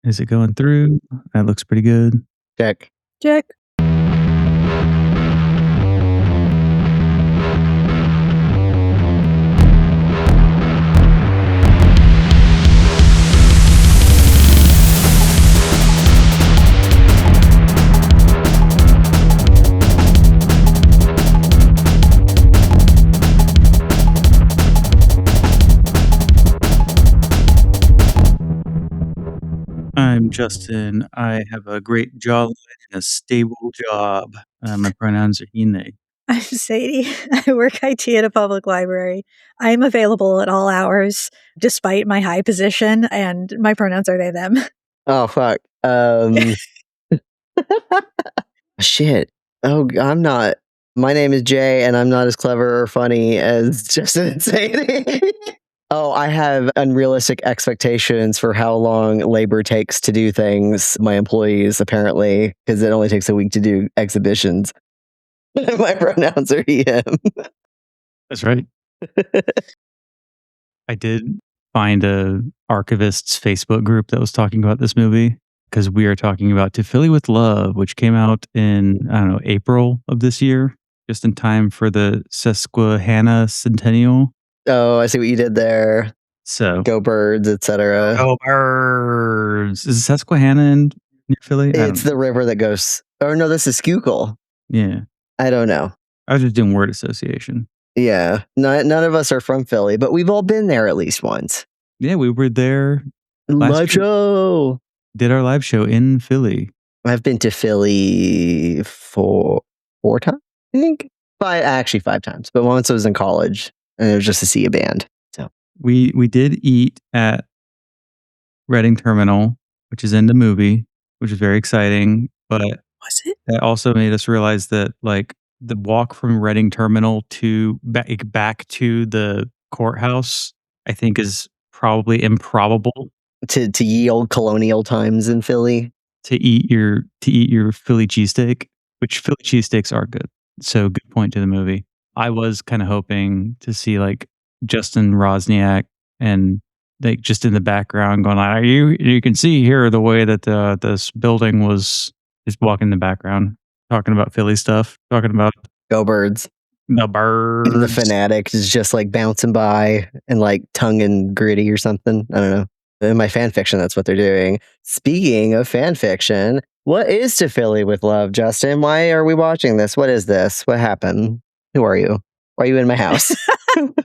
Is it going through? That looks pretty good. Check. Check. I'm Justin. I have a great jawline and a stable job. My pronouns are he, they. I'm Sadie. I work IT at a public library. I am available at all hours, despite my high position, and my pronouns are they, them. Oh, fuck. Shit. Oh, I'm not. My name is Jay, and I'm not as clever or funny as Justin and Sadie. Oh, I have unrealistic expectations for how long labor takes to do things, my employees, apparently, because it only takes a week to do exhibitions. My pronouns are he, him. That's right. I did find a archivist's Facebook group that was talking about this movie because we are talking about To Philly with Love, which came out in, April of this year, just in time for the Susquehanna Centennial. Oh, I see what you did there. So, Go Birds, etc. Go Birds! Is Susquehanna near Philly? It's the river that goes. Oh no, this is Schuylkill. Yeah. I don't know. I was just doing word association. Yeah, none of us are from Philly, but we've all been there at least once. Yeah, we were there. Live show. Did our live show in Philly. I've been to Philly four times, I think. Actually 5 times, but once I was in college, and it was just to see a band. So we did eat at Reading Terminal, which is in the movie, which is very exciting. But was it? That also made us realize that like the walk from Reading Terminal to back to the courthouse, I think, is probably improbable. To ye old colonial times in Philly. To eat your Philly cheesesteak, which Philly cheesesteaks are good. So good point to the movie. I was kind of hoping to see like Justin Rosniak and like just in the background going like, you can see here the way that this building was just walking in the background, talking about Philly stuff, talking about Go Birds. The Birds. And the Fanatic is just like bouncing by and like tongue and gritty or something. I don't know. In my fan fiction, that's what they're doing. Speaking of fan fiction, what is To Philly with Love, Justin? Why are we watching this? What is this? What happened? Who are you? Why are you in my house?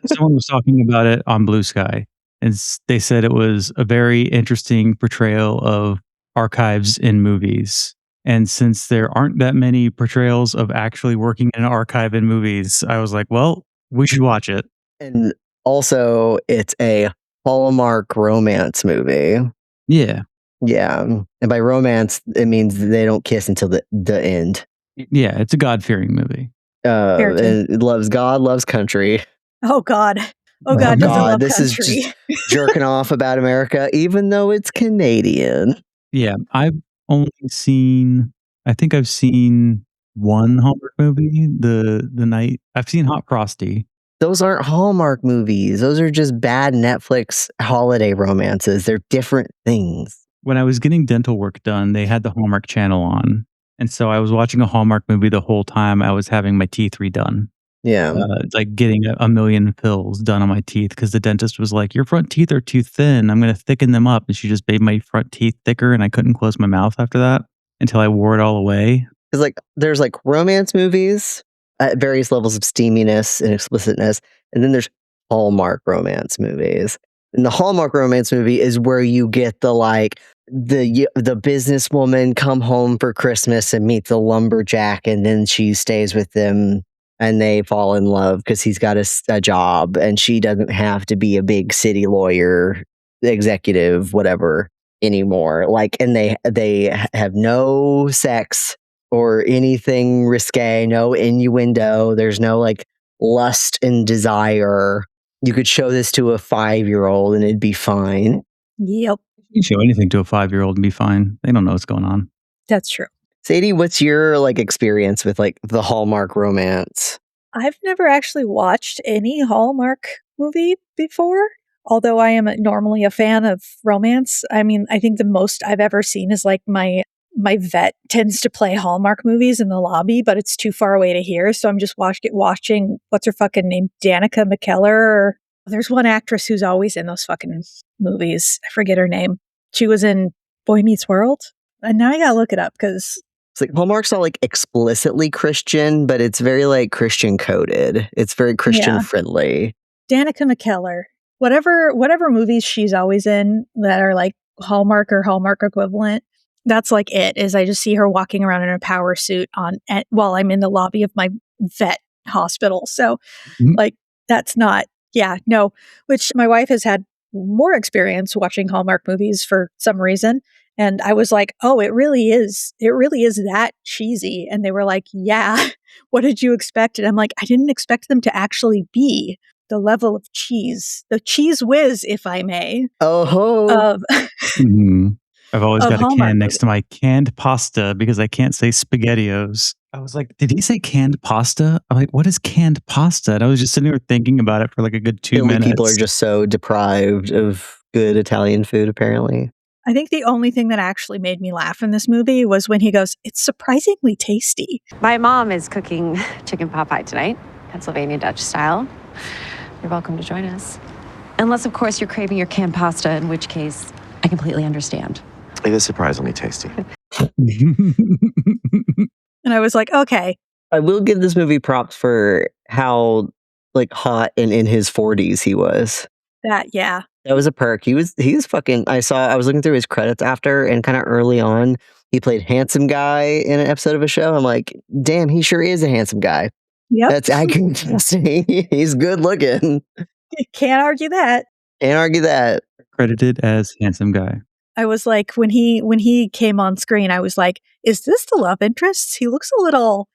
Someone was talking about it on Blue Sky, and they said it was a very interesting portrayal of archives in movies. And since there aren't that many portrayals of actually working in an archive in movies, I was like, well, we should watch it. And also, it's a Hallmark romance movie. Yeah. Yeah. And by romance, it means they don't kiss until the end. Yeah, it's a God-fearing movie. And it loves God, loves country. Oh, God. Oh, God, doesn't love this country. Is just jerking off about America, even though it's Canadian. Yeah, I've only seen, I think I've seen one Hallmark movie, the night. I've seen Hot Frosty. Those aren't Hallmark movies. Those are just bad Netflix holiday romances. They're different things. When I was getting dental work done, they had the Hallmark channel on. And so I was watching a Hallmark movie the whole time I was having my teeth redone. Yeah. Like getting a million fills done on my teeth because the dentist was like, your front teeth are too thin. I'm going to thicken them up. And she just made my front teeth thicker and I couldn't close my mouth after that until I wore it all away. Because like there's like romance movies at various levels of steaminess and explicitness. And then there's Hallmark romance movies. And the Hallmark romance movie is where you get the like the businesswoman come home for Christmas and meet the lumberjack, and then she stays with them and they fall in love because he's got a job and she doesn't have to be a big city lawyer, executive, whatever anymore. Like, and they have no sex or anything risque, no innuendo. There's no like lust and desire. You could show this to a 5-year-old and it'd be fine. Yep. You can show anything to a 5-year-old and be fine. They don't know what's going on. That's true. Sadie, what's your like experience with like the Hallmark romance? I've never actually watched any Hallmark movie before. Although I am normally a fan of romance, I mean, I think the most I've ever seen is like my vet tends to play Hallmark movies in the lobby, but it's too far away to hear. So I'm just watching what's her fucking name? Danica McKellar. Or, there's one actress who's always in those fucking movies. I forget her name. She was in Boy Meets World. And now I gotta look it up because It's like Hallmark's not like explicitly Christian, but it's very like Christian coded. It's very Christian friendly. Danica McKellar, whatever movies she's always in that are like Hallmark or Hallmark equivalent, that's like it. Is I just see her walking around in a power suit while I'm in the lobby of my vet hospital. So, like, that's not, no. Which my wife has had more experience watching Hallmark movies for some reason. And I was like, oh, it really is that cheesy. And they were like, yeah, what did you expect? And I'm like, I didn't expect them to actually be the level of cheese, the cheese whiz, if I may. Oh, I've always of got a Hallmark can next to my canned pasta because I can't say SpaghettiOs. I was like, did he say canned pasta? I'm like, what is canned pasta? And I was just sitting there thinking about it for like a good 2 Italy minutes. people are just so deprived of good Italian food, apparently. I think the only thing that actually made me laugh in this movie was when he goes, it's surprisingly tasty. My mom is cooking chicken pot pie tonight, Pennsylvania Dutch style. You're welcome to join us. Unless, of course, you're craving your canned pasta, in which case I completely understand. It is surprisingly tasty. And I was like, okay. I will give this movie props for how like hot and in his 40s he was. That was a perk. He was fucking, I was looking through his credits after, and kind of early on, he played handsome guy in an episode of a show. I'm like, damn, he sure is a handsome guy. Yep. That's accurate. He's good looking. Can't argue that. Can't argue that. Credited as handsome guy. I was like, when he came on screen, I was like, is this the love interest? He looks a little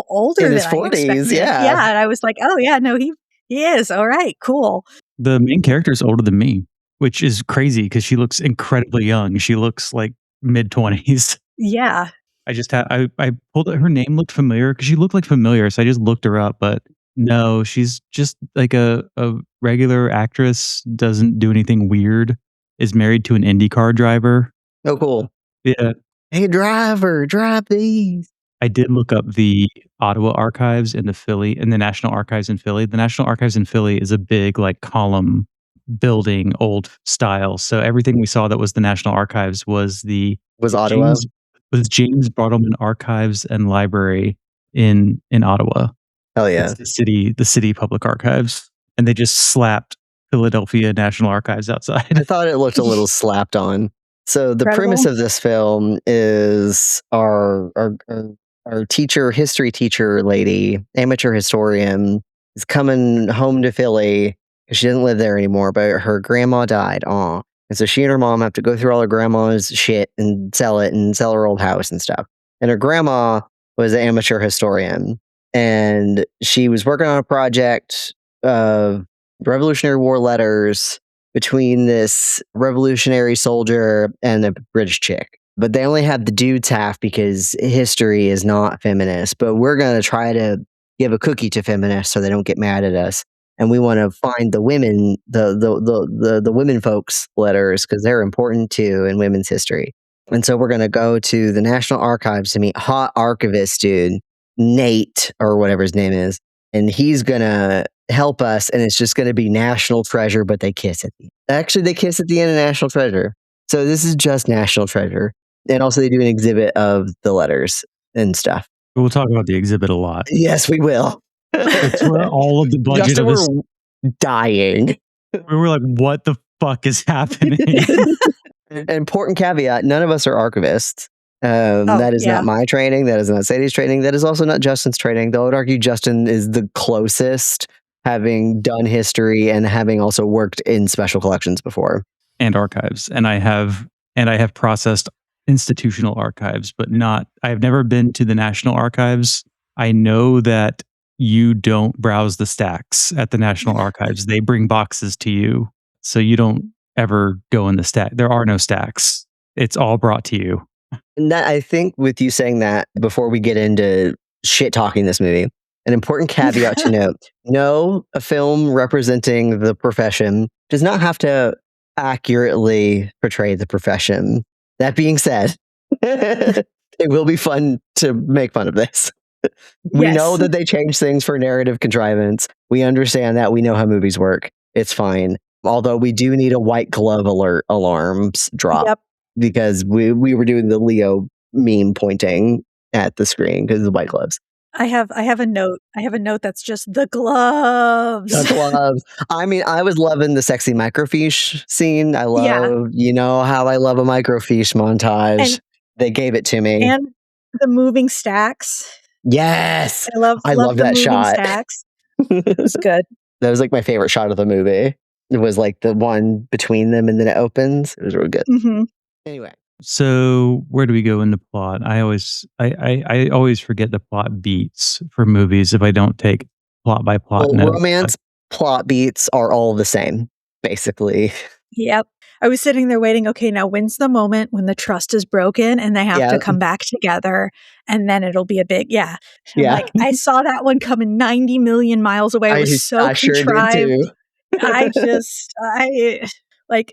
older In than his I 40s, expected. yeah. And I was like, oh yeah, no, he is. All right, cool. The main character is older than me, which is crazy because she looks incredibly young. She looks like mid-20s. Yeah. I pulled it. Her name looked familiar because she looked like familiar. So I just looked her up, but no, she's just like a regular actress, doesn't do anything weird, is married to an IndyCar driver. Oh, cool. Yeah. Hey, driver, drive these. I did look up the Ottawa archives and the National Archives in Philly. The National Archives in Philly is a big like column building, old style. So everything we saw that was the National Archives was Ottawa. James Bartleman Archives and Library in Ottawa. Hell yeah. It's the city public archives. And they just slapped Philadelphia National Archives outside. I thought it looked a little slapped on. So the Incredible. premise of this film is our history teacher lady, amateur historian, is coming home to Philly. She doesn't live there anymore, but her grandma died. Aw. And so she and her mom have to go through all her grandma's shit and sell her old house and stuff. And her grandma was an amateur historian. And she was working on a project of Revolutionary War letters between this revolutionary soldier and a British chick. But they only have the dudes half because history is not feminist. But we're going to try to give a cookie to feminists so they don't get mad at us. And we want to find the women, the women folks letters, because they're important too in women's history. And so we're going to go to the National Archives to meet hot archivist dude, Nate, or whatever his name is. And he's going to help us, and it's just going to be National Treasure, but they kiss at the end. Actually, they kiss at the end of National Treasure. So this is just National Treasure. And also they do an exhibit of the letters and stuff. We'll talk about the exhibit a lot. Yes, we will. That's where all of the budget Justin, of this... we're dying. We were like, what the fuck is happening? An important caveat, none of us are archivists. That is not my training. That is not Sadie's training. That is also not Justin's training. Though I would argue Justin is the closest, having done history and having also worked in special collections before. And archives. And I have processed institutional archives, but I have never been to the National Archives. I know that you don't browse the stacks at the National Archives. They bring boxes to you. So you don't ever go in the stack. There are no stacks. It's all brought to you. And that, I think with you saying that, before we get into shit talking this movie, an important caveat to note: no, a film representing the profession does not have to accurately portray the profession. That being said, it will be fun to make fun of this. We know that they change things for narrative contrivance. We understand that. We know how movies work. It's fine. Although we do need a white glove alert alarms drop. Yep. Because we were doing the Leo meme pointing at the screen because of the white gloves. I have a note. I have a note that's just the gloves. The gloves. I mean, I was loving the sexy microfiche scene. I love, you know how I love a microfiche montage. And- they gave it to me. And the moving stacks. Yes. I love that the moving shot. Stacks. It was good. That was like my favorite shot of the movie. It was like the one between them and then it opens. It was really good. Mm-hmm. Anyway. So where do we go in the plot? I always forget the plot beats for movies if I don't take plot by plot notes. Romance plot beats are all the same, basically. Yep. I was sitting there waiting, okay, now when's the moment when the trust is broken and they have to come back together and then it'll be a big, I'm like, I saw that one coming 90 million miles away. It was so contrived. Sure did too.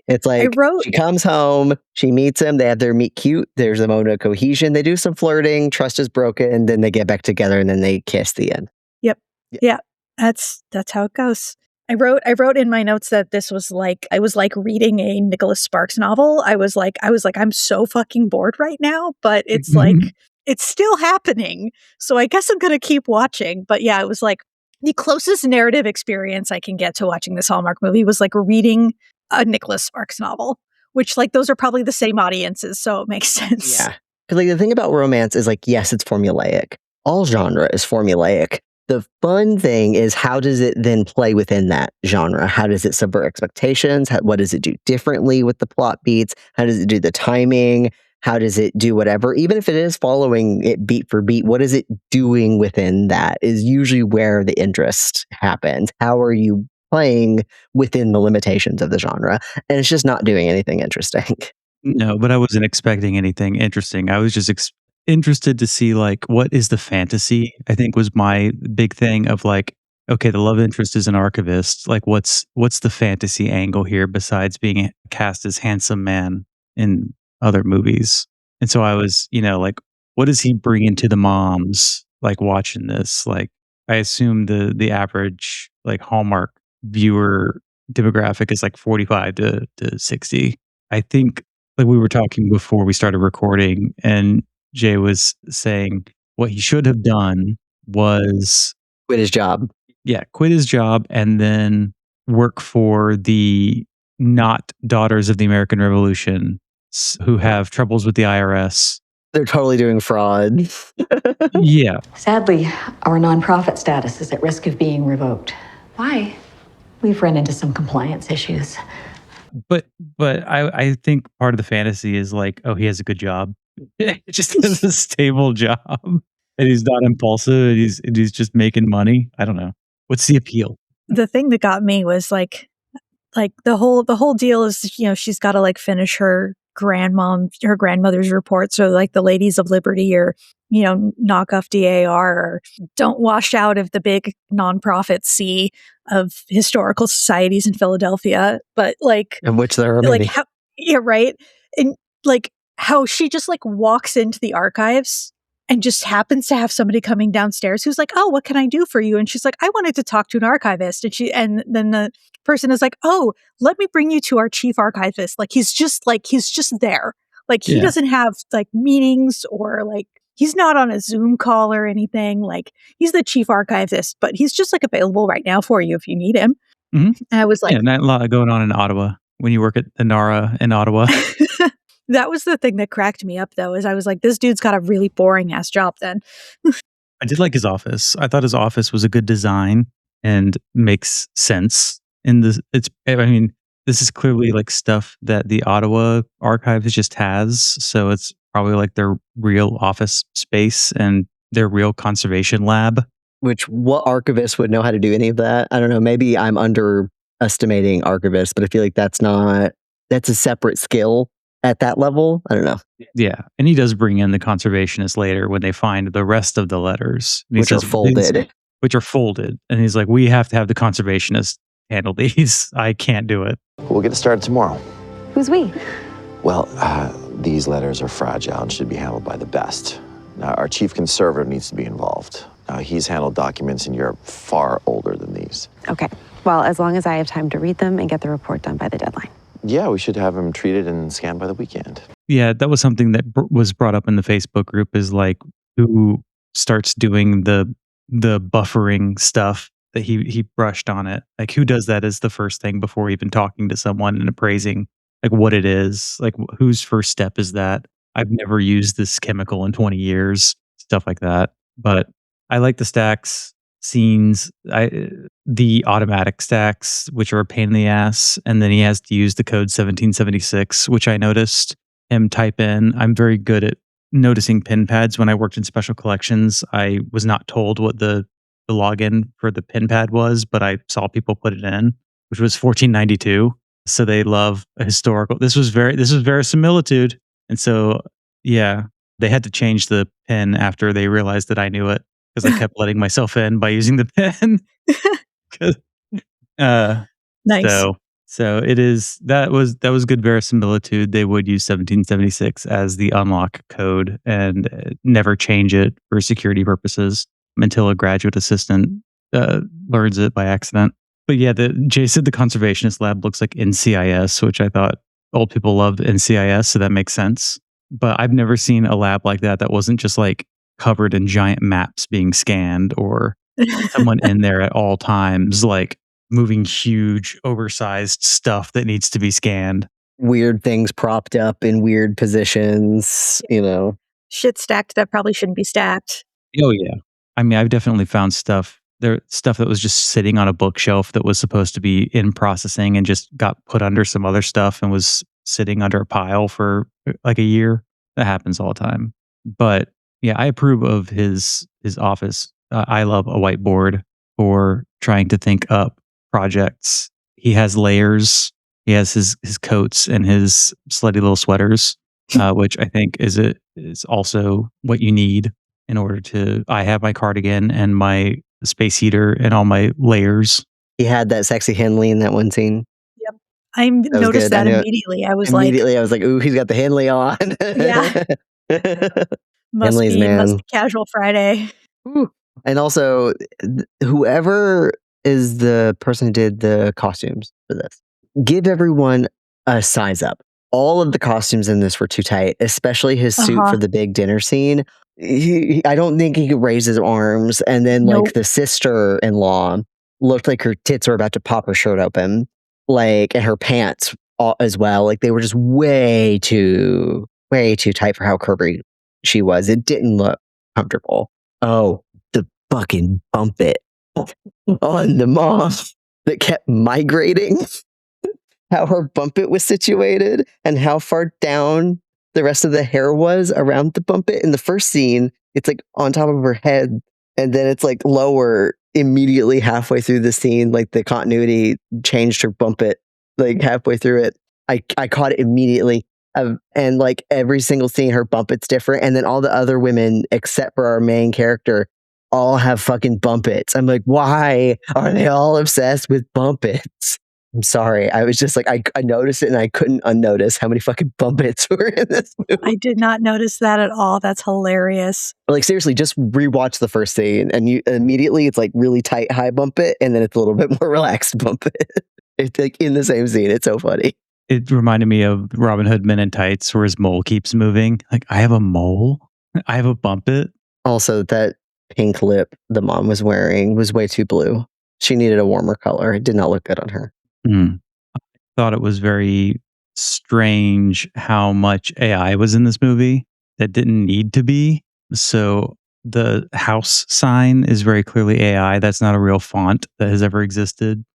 It's like she comes home, she meets him, they have their meet cute, there's a moment of cohesion, they do some flirting, trust is broken, and then they get back together and then they kiss the end. Yep. Yeah. That's how it goes. I wrote in my notes that this was like I was like reading a Nicholas Sparks novel. I was like I'm so fucking bored right now, but it's like it's still happening. So I guess I'm gonna keep watching. But yeah, it was like the closest narrative experience I can get to watching this Hallmark movie was like reading a Nicholas Sparks novel, which like those are probably the same audiences, so it makes sense. Yeah. Because like the thing about romance is like, yes, it's formulaic. All genre is formulaic. The fun thing is how does it then play within that genre? How does it subvert expectations? What does it do differently with the plot beats? How does it do the timing? How does it do whatever? Even if it is following it beat for beat, what is it doing within that is usually where the interest happens. How are you playing within the limitations of the genre? And it's just not doing anything interesting. No, but I wasn't expecting anything interesting. I was just interested to see like what is the fantasy. I think was my big thing of like, okay, the love interest is an archivist. Like, what's the fantasy angle here besides being cast as handsome man in other movies? And so I was, like, what does he bring into the moms like watching this? Like, I assume the average like Hallmark viewer demographic is like 45 to 60. I think like we were talking before we started recording, and Jay was saying what he should have done was quit his job. Yeah, quit his job and then work for the not daughters of the American Revolution who have troubles with the IRS. They're totally doing fraud. Yeah. Sadly, our nonprofit status is at risk of being revoked. Why? We've run into some compliance issues. But I think part of the fantasy is like, oh, he has a good job. He just has a stable job. And he's not impulsive and he's just making money. I don't know. What's the appeal? The thing that got me was like the whole deal is, she's got to like finish her grandmother's report. So like the Ladies of Liberty or, knock off DAR or don't wash out of the big nonprofit sea of historical societies in Philadelphia. But like, in which there are many. Like how, yeah, right. And like how she just like walks into the archives and just happens to have somebody coming downstairs who's like, oh, what can I do for you? And she's like, I wanted to talk to an archivist. And then the person is like, oh, let me bring you to our chief archivist. Like, he's just there. Like, he doesn't have like meetings or like, he's not on a Zoom call or anything. Like, he's the chief archivist, but he's just like available right now for you if you need him. Mm-hmm. And I was like, not a lot going on in Ottawa when you work at the NARA in Ottawa. That was the thing that cracked me up, though, is I was like, this dude's got a really boring ass job then. I did like his office. I thought his office was a good design and makes sense in this. This is clearly like stuff that the Ottawa Archives just has. So it's probably like their real office space and their real conservation lab. Which what archivist would know how to do any of that? I don't know. Maybe I'm underestimating archivists, but I feel like that's a separate skill at that level. I don't know. Yeah. And he does bring in the conservationists later when they find the rest of the letters. Which are folded. And he's like, we have to have the conservationists handle these. I can't do it. We'll get it started tomorrow. Who's we? Well, these letters are fragile and should be handled by the best. Now, our chief conservator needs to be involved. Now, he's handled documents in Europe far older than these. Okay. Well, as long as I have time to read them and get the report done by the deadline. Yeah, we should have him treated and scanned by the weekend. Yeah, that was something that was brought up in the Facebook group, is like who starts doing the buffering stuff that he brushed on it. Like, who does that as the first thing before even talking to someone and appraising like what it is? Like, whose first step is that? I've never used this chemical in 20 years, stuff like that. But I like the stacks scenes. The automatic stacks, which are a pain in the ass, and then he has to use the code 1776, which I noticed him type in. I'm very good at noticing pin pads. When I worked in special collections, I was not told what the login for the pin pad was, but I saw people put it in, which was 1492. So they love a historical. This was verisimilitude, and so yeah, they had to change the pin after they realized that I knew it, because I kept letting myself in by using the pin. 'Cause, Nice. so it is that was good verisimilitude. They would use 1776 as the unlock code and never change it for security purposes until a graduate assistant learns it by accident. But yeah, Jay said the conservationist lab looks like NCIS, which I thought old people loved NCIS, so that makes sense. But I've never seen a lab like that wasn't just like covered in giant maps being scanned, or someone in there at all times, like moving huge, oversized stuff that needs to be scanned. Weird things propped up in weird positions, Shit stacked that probably shouldn't be stacked. Oh yeah. I mean, I've definitely found stuff that was just sitting on a bookshelf that was supposed to be in processing and just got put under some other stuff and was sitting under a pile for like a year. That happens all the time. But yeah, I approve of his office. I love a whiteboard for trying to think up projects. He has layers. He has his coats and his slutty little sweaters, which I think is also what you need in order to. I have my cardigan and my space heater and all my layers. He had that sexy Henley in that one scene. Yep. I noticed that immediately. I was like, ooh, he's got the Henley on. Yeah. must Henley's be man. casual Friday. Ooh. And also, whoever is the person who did the costumes for this, give everyone a size up. All of the costumes in this were too tight, especially his suit for the big dinner scene. I don't think he could raise his arms. And then, like, the sister-in-law looked like her tits were about to pop her shirt open, like, and her pants as well. Like, they were just way too tight for how curvy she was. It didn't look comfortable. Oh, the fucking bump it on the mom that kept migrating. How her bumpet was situated and how far down the rest of the hair was around the bumpet. In the first scene, it's like on top of her head, and then it's like lower immediately halfway through the scene. Like the continuity changed her bumpet like halfway through it. I caught it immediately. And like every single scene, her bumpet's different. And then all the other women, except for our main character, all have fucking bumpets. I'm like, why are they all obsessed with bumpets? I'm sorry. I was just like, I noticed it and I couldn't unnotice how many fucking bumpets were in this movie. I did not notice that at all. That's hilarious. Like, seriously, just rewatch the first scene and you immediately it's like really tight high bumpet and then it's a little bit more relaxed bumpet. It's like in the same scene. It's so funny. It reminded me of Robin Hood Men in Tights, where his mole keeps moving. Like, I have a mole. I have a bumpet. Also, that pink lip the mom was wearing was way too blue. She needed a warmer color. It did not look good on her. I thought it was very strange how much AI was in this movie that didn't need to be. So the house sign is very clearly AI. That's not a real font that has ever existed.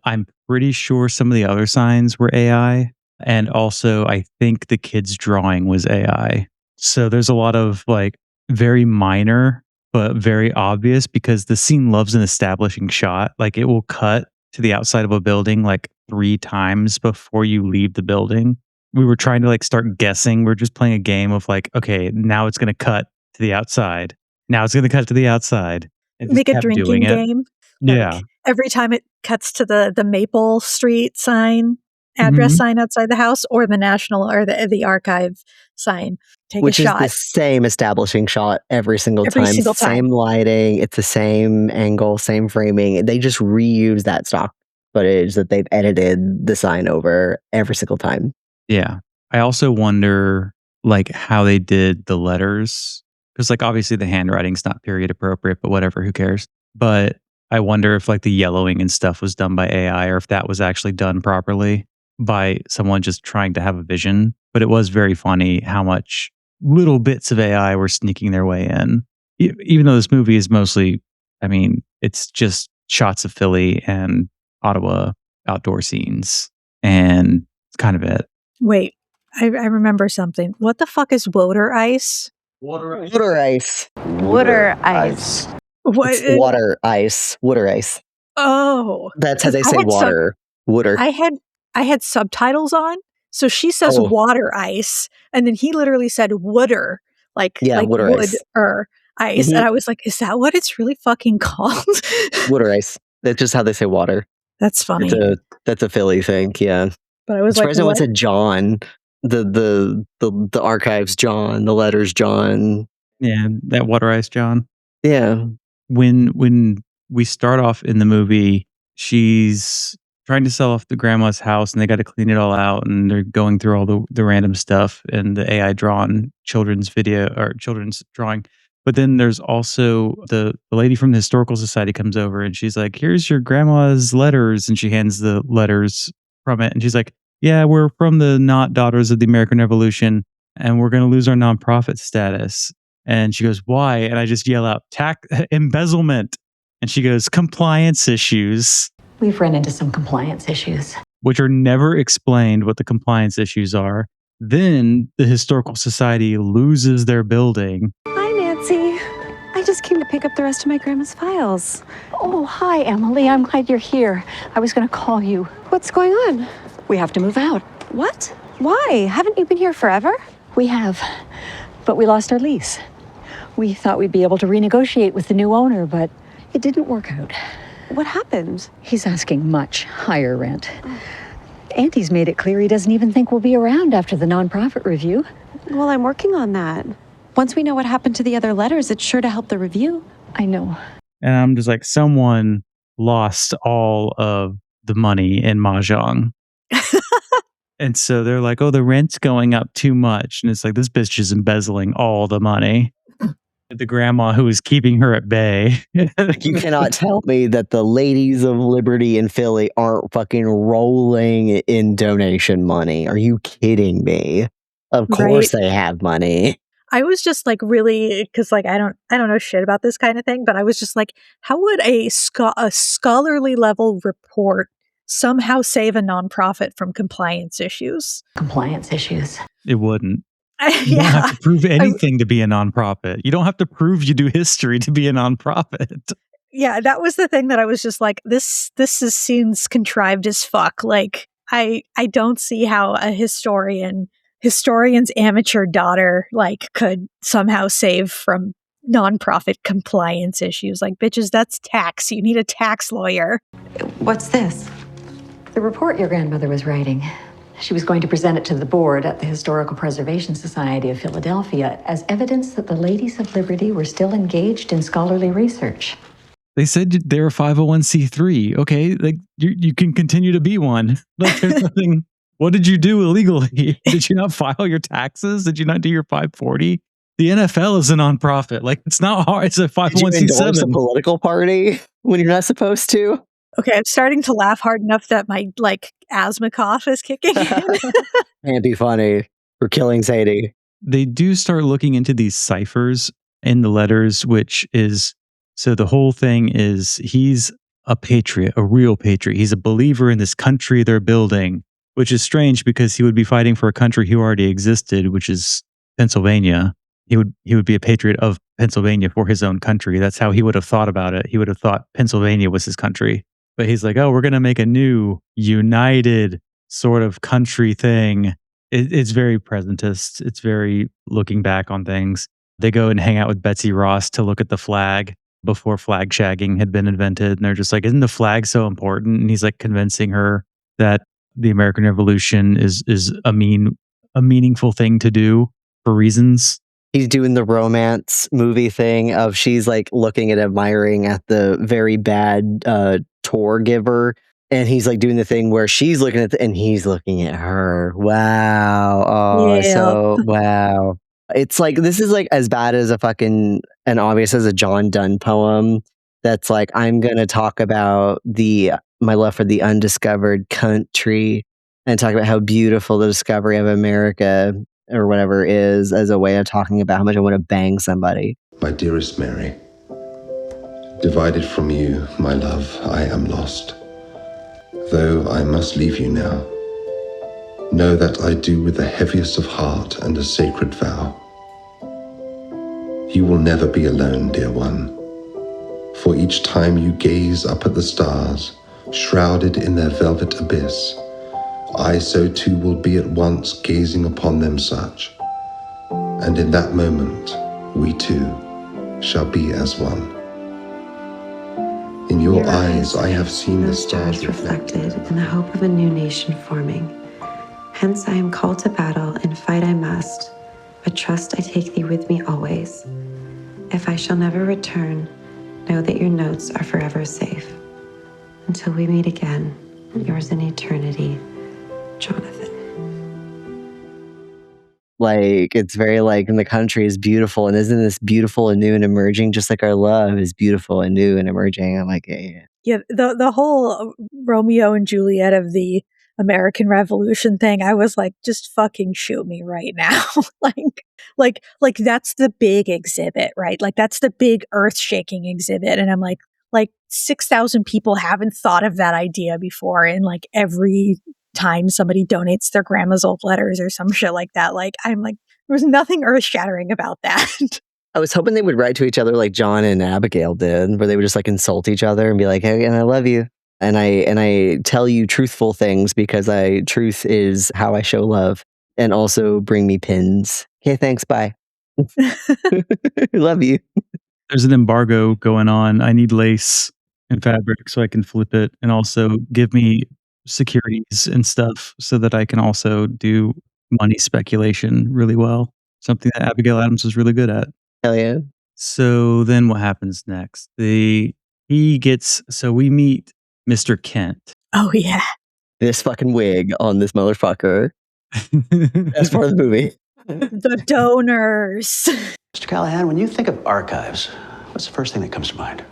I'm pretty sure some of the other signs were AI. And also, I think the kid's drawing was AI. So there's a lot of like very minor, but very obvious, because the scene loves an establishing shot. Like, it will cut to the outside of a building like 3 times before you leave the building. We were trying to like start guessing. We're just playing a game of like, okay, now it's going to cut to the outside. Now it's going to cut to the outside. Make a drinking game. Yeah. Like, every time it cuts to the Maple Street sign, address sign outside the house or the national or the archive sign. Take Which a is shot the same establishing shot every single every time. single Same time. lighting. It's the same angle, same framing. They just reuse that stock footage that they've edited the sign over every single time. Yeah. I also wonder like how they did the letters. Because like obviously the handwriting's not period appropriate, but whatever, who cares? But I wonder if like the yellowing and stuff was done by AI or if that was actually done properly by someone just trying to have a vision. But it was very funny how much little bits of AI were sneaking their way in. Even though this movie is mostly, I mean, it's just shots of Philly and Ottawa outdoor scenes. And it's kind of it. Wait, I remember something. What the fuck is water ice? Water ice. Water ice. What? It's water ice. Water ice. Oh, That's how 'cause they say water. Water. I had subtitles on, so she says Oh. water ice, and then he literally said wooder, like water wood ice. or ice, and I was like, is that what it's really fucking called? Water ice. That's just how they say water. That's funny. That's a Philly thing, yeah. But I was I'm like, surprised no one what? said John. The archives John, the letters John. Yeah, that water ice, John. Yeah. When we start off in the movie, she's trying to sell off the grandma's house and they got to clean it all out and they're going through all the random stuff and the AI drawn children's video or children's drawing. But then there's also the lady from the historical society comes over and she's like, here's your grandma's letters. And she hands the letters from it. And she's like, yeah, we're from the not daughters of the American Revolution and we're going to lose our nonprofit status. And she goes, why? And I just yell out, embezzlement. And she goes, compliance issues. We've run into some compliance issues. Which are never explained what the compliance issues are. Then the Historical Society loses their building. Hi, Nancy. I just came to pick up the rest of my grandma's files. Oh, hi, Emily. I'm glad you're here. I was going to call you. What's going on? We have to move out. What? Why? Haven't you been here forever? We have, but we lost our lease. We thought we'd be able to renegotiate with the new owner, but it didn't work out. What happened? He's asking much higher rent. And he's made it clear he doesn't even think we'll be around after the nonprofit review. Well, I'm working on that. Once we know what happened to the other letters, it's sure to help the review. I know. And I'm just like, someone lost all of the money in Mahjong. And so they're like, oh, the rent's going up too much. And it's like, this bitch is embezzling all the money. The grandma who is keeping her at bay. You cannot tell me that the ladies of Liberty in Philly aren't fucking rolling in donation money. Are you kidding me? Of course they have money. I was just like really, because like I don't know shit about this kind of thing, but I was just like, how would a scholarly level report somehow save a nonprofit from compliance issues? Compliance issues. It wouldn't. You don't have to prove anything to be a nonprofit. You don't have to prove you do history to be a nonprofit. Yeah, that was the thing that I was just like, this seems contrived as fuck. Like, I don't see how a historian's amateur daughter like could somehow save from nonprofit compliance issues. Like, bitches, that's tax. You need a tax lawyer. What's this? The report your grandmother was writing. She was going to present it to the board at the Historical Preservation Society of Philadelphia as evidence that the Ladies of Liberty were still engaged in scholarly research. They said they're a 501c3. Okay, like you can continue to be one. Like there's nothing. What did you do illegally? Did you not file your taxes? Did you not do your 540? The NFL is a nonprofit. Like it's not hard. It's a 501c7. Did you endorse a political party when you're not supposed to? Okay, I'm starting to laugh hard enough that my like asthma cough is kicking in. Can't be funny. We're killing Sadie. They do start looking into these ciphers in the letters, which is so the whole thing is he's a patriot, a real patriot. He's a believer in this country they're building, which is strange because he would be fighting for a country who already existed, which is Pennsylvania. He would be a patriot of Pennsylvania for his own country. That's how he would have thought about it. He would have thought Pennsylvania was his country. But he's like, oh, we're going to make a new united sort of country thing. It's very presentist. It's very looking back on things. They go and hang out with Betsy Ross to look at the flag before flag shagging had been invented. And they're just like, isn't the flag so important? And he's like convincing her that the American Revolution is a meaningful thing to do for reasons. He's doing the romance movie thing of she's like looking and admiring at the very bad tour giver. And he's like doing the thing where she's looking at and he's looking at her. Wow. Oh, Yeah. so wow. It's like, this is like as bad as a fucking, and obvious as a John Donne poem. That's like, I'm going to talk about my love for the undiscovered country and talk about how beautiful the discovery of America or whatever is as a way of talking about how much I want to bang somebody. My dearest Mary, divided from you, my love, I am lost. Though I must leave you now, know that I do with the heaviest of heart and a sacred vow. You will never be alone, dear one, for each time you gaze up at the stars, shrouded in their velvet abyss, I so too will be at once gazing upon them such, and in that moment, we two shall be as one. In your eyes I have seen the stars reflected in the hope of a new nation forming. Hence I am called to battle, and fight I must, but trust I take thee with me always. If I shall never return, know that your notes are forever safe. Until we meet again, yours in eternity, Jonathan. Like, it's very like, and the country is beautiful, and isn't this beautiful and new and emerging, just like our love is beautiful and new and emerging. I'm like, yeah. Yeah, the whole Romeo and Juliet of the American Revolution thing, I was like, just fucking shoot me right now. like that's the big exhibit, right? Like that's the big earth-shaking exhibit. And I'm like 6,000 people haven't thought of that idea before. And like every time somebody donates their grandma's old letters or some shit like that, like I'm like, there was nothing earth-shattering about that. I was hoping they would write to each other like John and Abigail did, where they would just like insult each other and be like, "Hey, and I love you, and I tell you truthful things because truth is how I show love, and also bring me pins. Okay, thanks, bye. Love you." There's an embargo going on. I need lace and fabric so I can flip it, and also give me securities and stuff so that I can also do money speculation really well. Something that Abigail Adams was really good at. Hell yeah. So then what happens next? We meet Mr. Kent. Oh yeah. This fucking wig on this motherfucker. That's part of the movie. The donors. Mr. Callahan, when you think of archives, what's the first thing that comes to mind?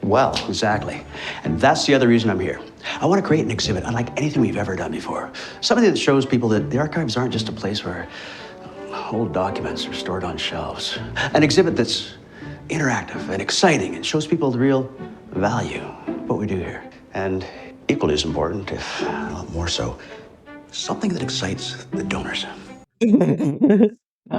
Well, exactly. And that's the other reason I'm here. I want to create an exhibit unlike anything we've ever done before. Something that shows people that the archives aren't just a place where old documents are stored on shelves. An exhibit that's interactive and exciting and shows people the real value of what we do here. And equally as important, if not more so, something that excites the donors.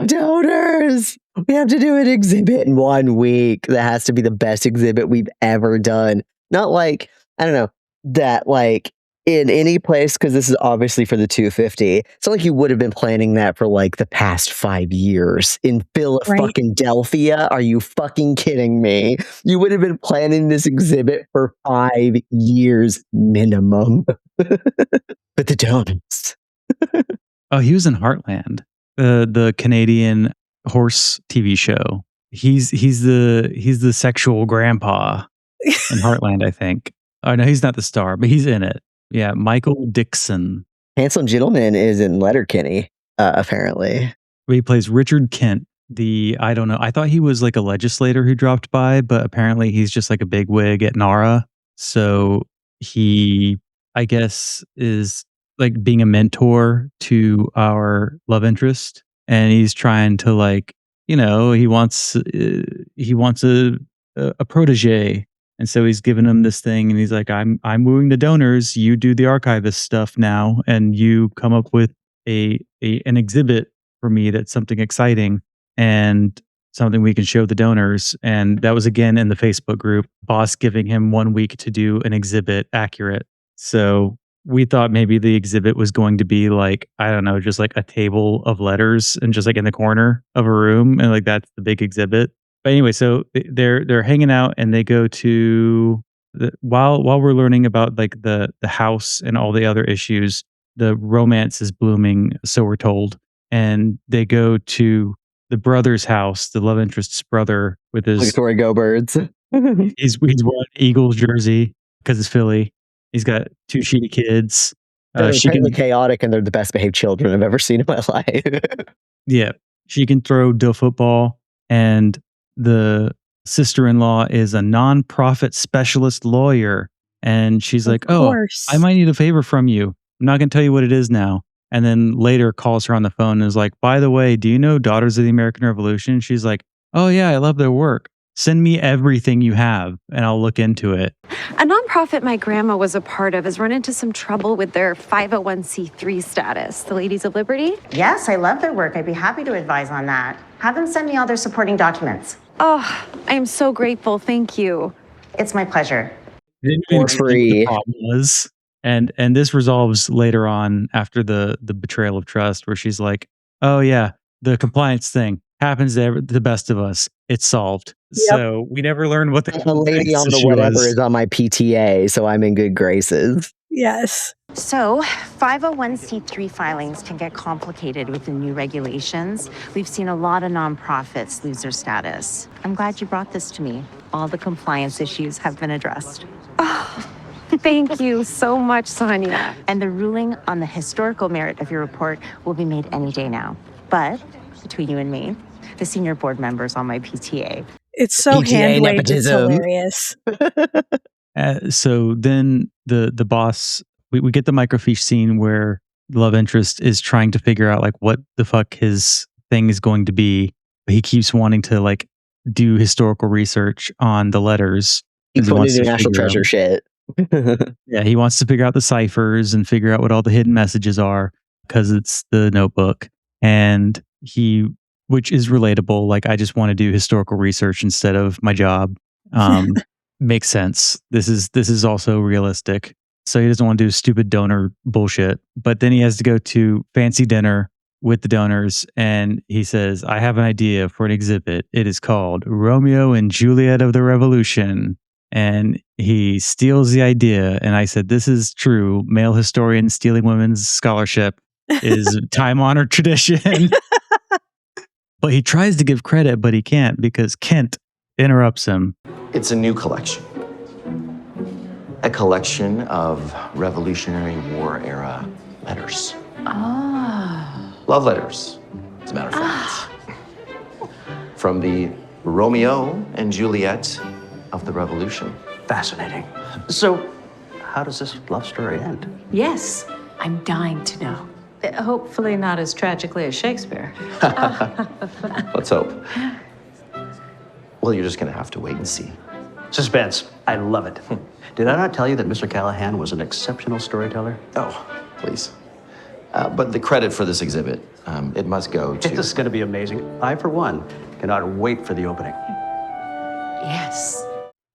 Donors! We have to do an exhibit in 1 week that has to be the best exhibit we've ever done. Not like, I don't know, that like in any place, because this is obviously for the 250. It's not like you would have been planning that for like the past 5 years in Philadelphia. Are you fucking kidding me? You would have been planning this exhibit for 5 years minimum. But the donors. Oh, he was in Heartland, the Canadian horse TV show. He's the sexual grandpa in Heartland, I think. Oh no, he's not the star, but he's in it. Yeah, Michael Dixon. Handsome Gentleman is in Letterkenny, apparently. He plays Richard Kent. I don't know. I thought he was like a legislator who dropped by, but apparently he's just like a bigwig at NARA. So he, I guess, is like being a mentor to our love interest, and he's trying to like, he wants a protege. And so he's giving him this thing, and he's like, I'm wooing the donors. You do the archivist stuff now, and you come up with an exhibit for me that's something exciting and something we can show the donors. And that was again in the Facebook group, boss giving him 1 week to do an exhibit accurate. So we thought maybe the exhibit was going to be like, I don't know, just like a table of letters and just like in the corner of a room, and like that's the big exhibit. But anyway, so they're hanging out, and they go to While we're learning about like the house and all the other issues, the romance is blooming, so we're told. And they go to the brother's house, the love interest's brother, with his Victoria Go Birds. he's wearing an Eagles jersey because it's Philly. He's got two shitty kids. They're She incredibly can chaotic, and they're the best behaved children I've ever seen in my life. Yeah, she can throw the football, and the sister-in-law is a nonprofit specialist lawyer, and she's Of like, "Oh, course. I might need a favor from you. I'm not gonna tell you what it is now." And then later calls her on the phone and is like, "By the way, do you know Daughters of the American Revolution?" She's like, "Oh yeah, I love their work. Send me everything you have, and I'll look into it." A nonprofit my grandma was a part of has run into some trouble with their 501c3 status. The Ladies of Liberty? Yes, I love their work. I'd be happy to advise on that. Have them send me all their supporting documents. Oh, I am so grateful. Thank you. It's my pleasure. They didn't For even explain what the free. problem was. And this resolves later on after the betrayal of trust, where she's like, "Oh yeah, the compliance thing happens to the best of us. It's solved." Yep. So we never learned what the The lady compliance on the issue whatever was. is on my PTA, so I'm in good graces. Yes. So, 501c3 filings can get complicated with the new regulations. We've seen a lot of nonprofits lose their status. I'm glad you brought this to me. All the compliance issues have been addressed. Thank you so much, Sonia. And the ruling on the historical merit of your report will be made any day now. But between you and me, the senior board members on my PTA. It's so PTA hand waved. It's nepotism. hilarious. So then the boss, we get the microfiche scene where the love interest is trying to figure out like what the fuck his thing is going to be. But he keeps wanting to like do historical research on the letters. You 'Cause he put wants into to national figure out- treasure shit. Yeah, he wants to figure out the ciphers and figure out what all the hidden messages are because it's the notebook. And which is relatable. Like, I just want to do historical research instead of my job. Makes sense. This is also realistic. So he doesn't want to do stupid donor bullshit. But then he has to go to fancy dinner with the donors, and he says, "I have an idea for an exhibit. It is called Romeo and Juliet of the Revolution." And he steals the idea. And I said, "This is true. Male historians stealing women's scholarship is time-honored tradition." But he tries to give credit, but he can't because Kent interrupts him. It's a new collection. A collection of Revolutionary War era letters. Love letters, as a matter of fact. From the Romeo and Juliet of the Revolution. Fascinating. So, how does this love story end? Yes, I'm dying to know. Hopefully not as tragically as Shakespeare. Let's hope. Well, you're just gonna have to wait and see. Suspense. I love it. Did I not tell you that Mr. Callahan was an exceptional storyteller? Oh, please. But the credit for this exhibit, it must go to... This is going to be amazing. I, for one, cannot wait for the opening. Yes.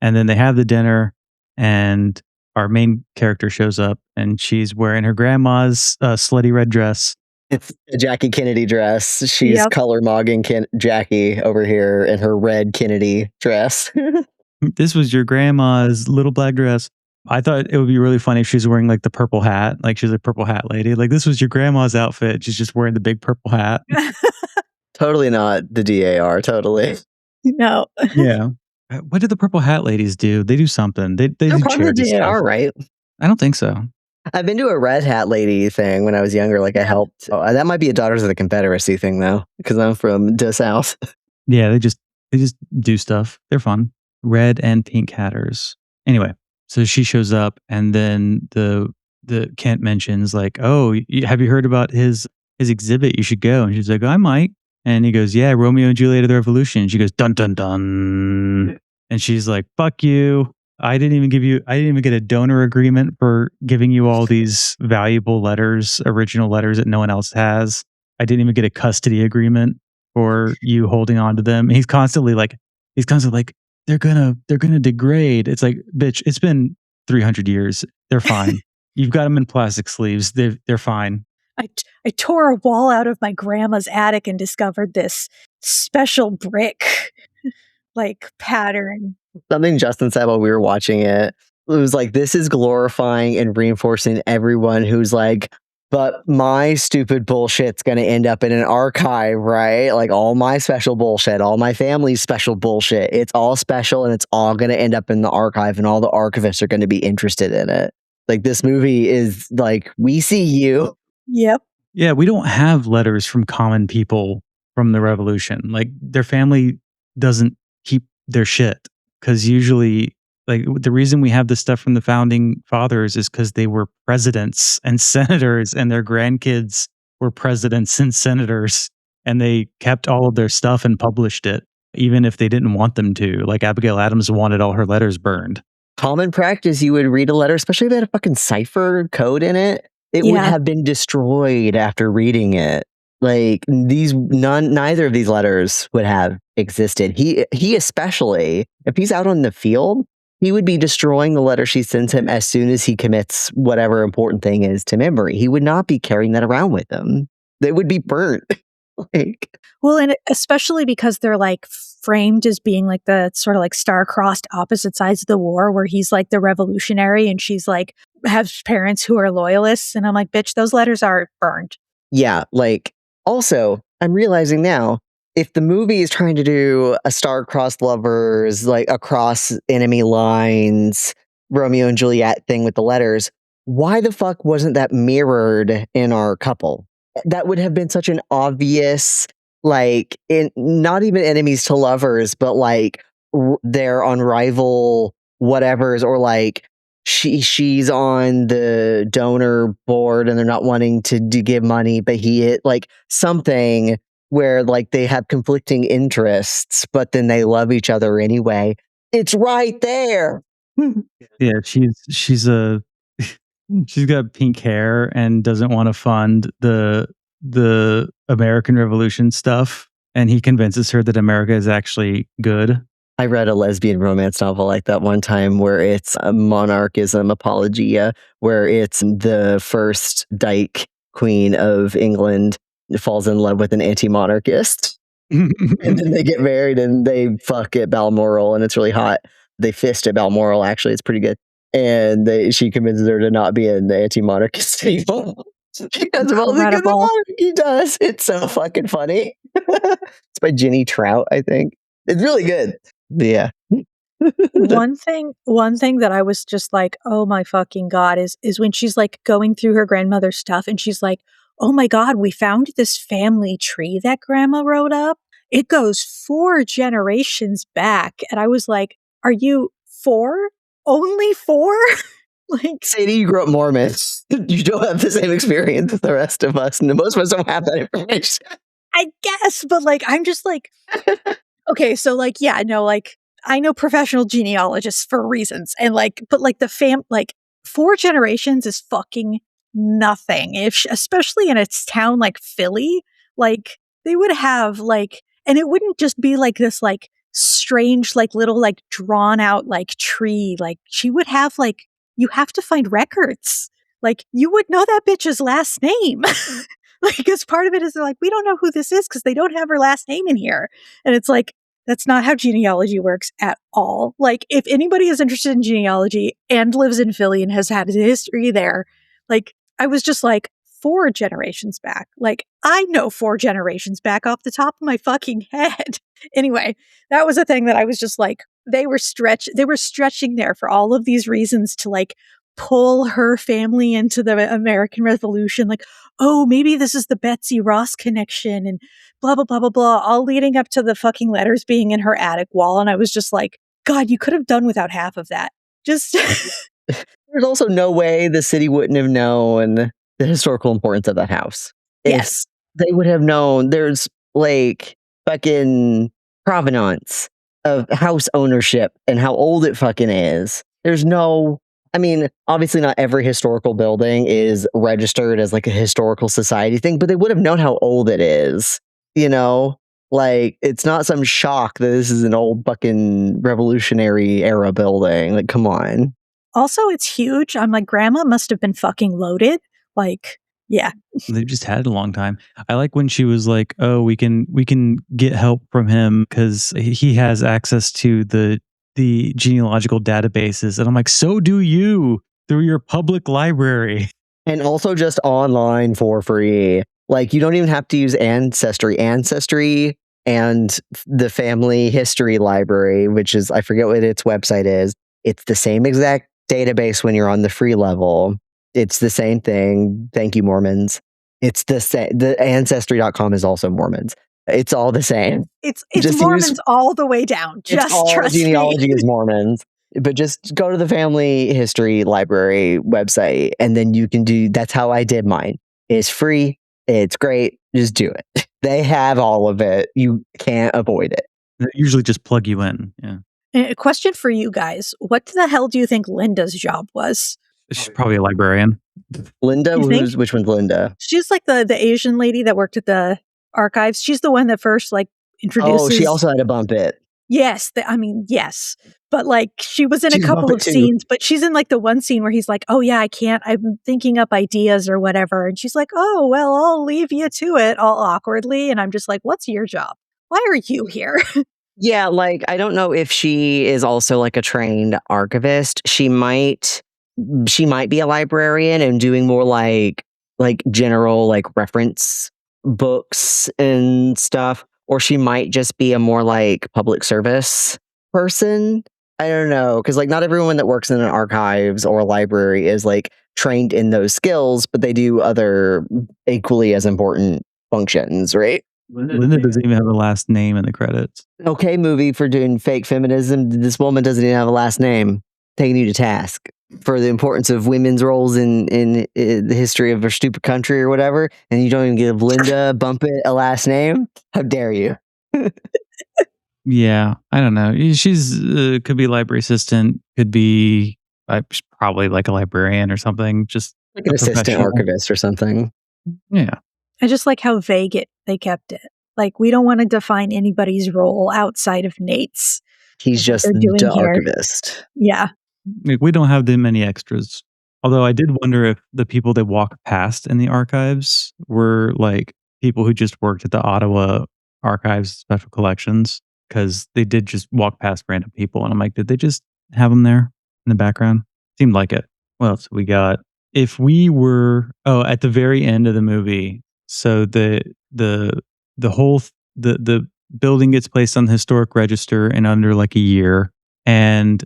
And then they have the dinner, and our main character shows up, and she's wearing her grandma's slutty red dress. It's a Jackie Kennedy dress. She's Yep. color mogging Jackie over here in her red Kennedy dress. This was your grandma's little black dress. I thought it would be really funny if she's wearing like the purple hat, like she's a purple hat lady. Like, this was your grandma's outfit. She's just wearing the big purple hat. Totally not the DAR, totally. No. Yeah. What did the purple hat ladies do? They do something. They They're do part of the charity DAR, stuff. right? I don't think so. I've been to a red hat lady thing when I was younger. Like I helped. Oh, that might be a Daughters of the Confederacy thing though, because I'm from the South. Yeah, they just do stuff. They're fun. Red and pink hatters. Anyway, so she shows up, and then the Kent mentions like, "Oh, have you heard about his exhibit? You should go." And she's like, "I might." And he goes, "Yeah, Romeo and Juliet of the Revolution." And she goes, "Dun dun dun." And she's like, "Fuck you. I didn't even get a donor agreement for giving you all these valuable letters, original letters that no one else has. I didn't even get a custody agreement for you holding on to them." And he's constantly like, they're gonna degrade. It's like, bitch, it's been 300 years. They're fine. You've got them in plastic sleeves. They're fine. I tore a wall out of my grandma's attic and discovered this special brick like pattern. Something Justin said while we were watching it was like, this is glorifying and reinforcing everyone who's like, but my stupid bullshit's going to end up in an archive, right? Like all my special bullshit, all my family's special bullshit. It's all special and it's all going to end up in the archive and all the archivists are going to be interested in it. Like this movie is like, we see you. Yep. Yeah, we don't have letters from common people from the revolution. Like their family doesn't keep their shit because usually like the reason we have the stuff from the founding fathers is because they were presidents and senators and their grandkids were presidents and senators and they kept all of their stuff and published it even if they didn't want them to. Like Abigail Adams wanted all her letters burned. Common practice, you would read a letter, especially if it had a fucking cipher code in it. It would have been destroyed after reading it. Like neither of these letters would have existed. He especially, if he's out on the field, he would be destroying the letter she sends him as soon as he commits whatever important thing is to memory. He would not be carrying that around with him. They would be burnt. Well, and especially because they're like framed as being like the sort of like star-crossed opposite sides of the war, where he's like the revolutionary and she's like has parents who are loyalists. And I'm like, bitch, those letters are burned. Yeah, like also, I'm realizing now, if the movie is trying to do a star-crossed lovers, like across enemy lines, Romeo and Juliet thing with the letters, why the fuck wasn't that mirrored in our couple? That would have been such an obvious, like, not even enemies to lovers, but like they're on rival whatevers, or like she's on the donor board and they're not wanting to give money, but like something where like they have conflicting interests, but then they love each other anyway. It's right there. Yeah, she's got pink hair and doesn't want to fund the American Revolution stuff, and he convinces her that America is actually good. I read a lesbian romance novel like that one time where it's a monarchism apologia, where it's the first dyke queen of England falls in love with an anti-monarchist. And then they get married and they fuck at Balmoral and it's really hot. They fist at Balmoral, actually. It's pretty good. And she convinces her to not be an anti-monarchist anymore. Because of all the good the monarchy does. It's so fucking funny. It's by Jenny Trout, I think. It's really good. Yeah. one thing that I was just like, oh my fucking God, is when she's like going through her grandmother's stuff and she's like, oh my God, we found this family tree that grandma wrote up. It goes 4 generations back. And I was like, are you 4? Only 4? Like, Sadie, you grew up Mormon. You don't have the same experience as the rest of us. And most of us don't have that information. I guess, but like, I'm just like, okay, so like, yeah, no, like, I know professional genealogists for reasons. And like, but like like 4 generations is fucking nothing. Especially in a town like Philly, like they would have like, and it wouldn't just be like this like strange, like little like drawn out like tree. Like she would have like, you have to find records. Like you would know that bitch's last name. Like, because part of it is they're like, we don't know who this is because they don't have her last name in here. And it's like, that's not how genealogy works at all. Like, if anybody is interested in genealogy and lives in Philly and has had a history there, like, I was just like, 4 generations back. Like, I know 4 generations back off the top of my fucking head. Anyway, that was a thing that I was just like, they were stretching there for all of these reasons to like pull her family into the American Revolution. Like, oh, maybe this is the Betsy Ross connection and blah, blah, blah, blah, blah, all leading up to the fucking letters being in her attic wall. And I was just like, God, you could have done without half of that. Just. There's also no way the city wouldn't have known the historical importance of that house. Yes. They would have known there's like fucking provenance of house ownership and how old it fucking is. There's no, I mean, obviously not every historical building is registered as like a historical society thing, but they would have known how old it is, you know? Like, it's not some shock that this is an old fucking Revolutionary era building. Like, come on. Also, it's huge. I'm like, grandma must have been fucking loaded. Like, yeah. They've just had it a long time. I like when she was like, oh, we can get help from him because he has access to the the genealogical databases. And I'm like, so do you through your public library. And also just online for free. Like, you don't even have to use Ancestry. Ancestry and the Family History Library, which is, I forget what its website is. It's the same exact database when you're on the free level. It's the same thing. Thank you, Mormons. It's the same. The Ancestry.com is also Mormons. It's all the same. It's Just Mormons all the way down. Just all trust genealogy me. is Mormons. But just go to the Family History Library website, and then you can do. That's how I did mine. It's free. It's great. Just do it. They have all of it. You can't avoid it. They usually just plug you in. Yeah. A question for you guys. What the hell do you think Linda's job was? She's probably a librarian. Linda? Which one's Linda? She's like the Asian lady that worked at the archives. She's the one that first introduces. Oh, she also had to bump it. Yes. Yes. But she was in a couple of scenes, but she's in the one scene where he's like, oh yeah, I can't, I'm thinking up ideas or whatever. And she's like, oh, well, I'll leave you to it all awkwardly. And I'm just like, what's your job? Why are you here? Yeah. I don't know if she is also a trained archivist. She might be a librarian and doing more general reference books and stuff. Or she might just be a more public service person. I don't know. Because not everyone that works in an archives or a library is trained in those skills, but they do other equally as important functions, right? Linda doesn't even have a last name in the credits. Okay, movie for doing fake feminism. This woman doesn't even have a last name. Taking you to task for the importance of women's roles in the history of our stupid country or whatever, and you don't even give Linda Bumpet a last name? How dare you? Yeah, I don't know. She's could be library assistant, could be probably a librarian or something. Just an assistant archivist or something. Yeah. I just like how vague they kept it. We don't want to define anybody's role outside of Nate's. He's just the archivist. Yeah. We don't have that many extras. Although I did wonder if the people that walk past in the archives were people who just worked at the Ottawa Archives Special Collections, because they did just walk past random people. And I'm like, did they just have them there in the background? Seemed like it. What else we got? If we were, at the very end of the movie, so the whole building gets placed on the historic register in under a year, and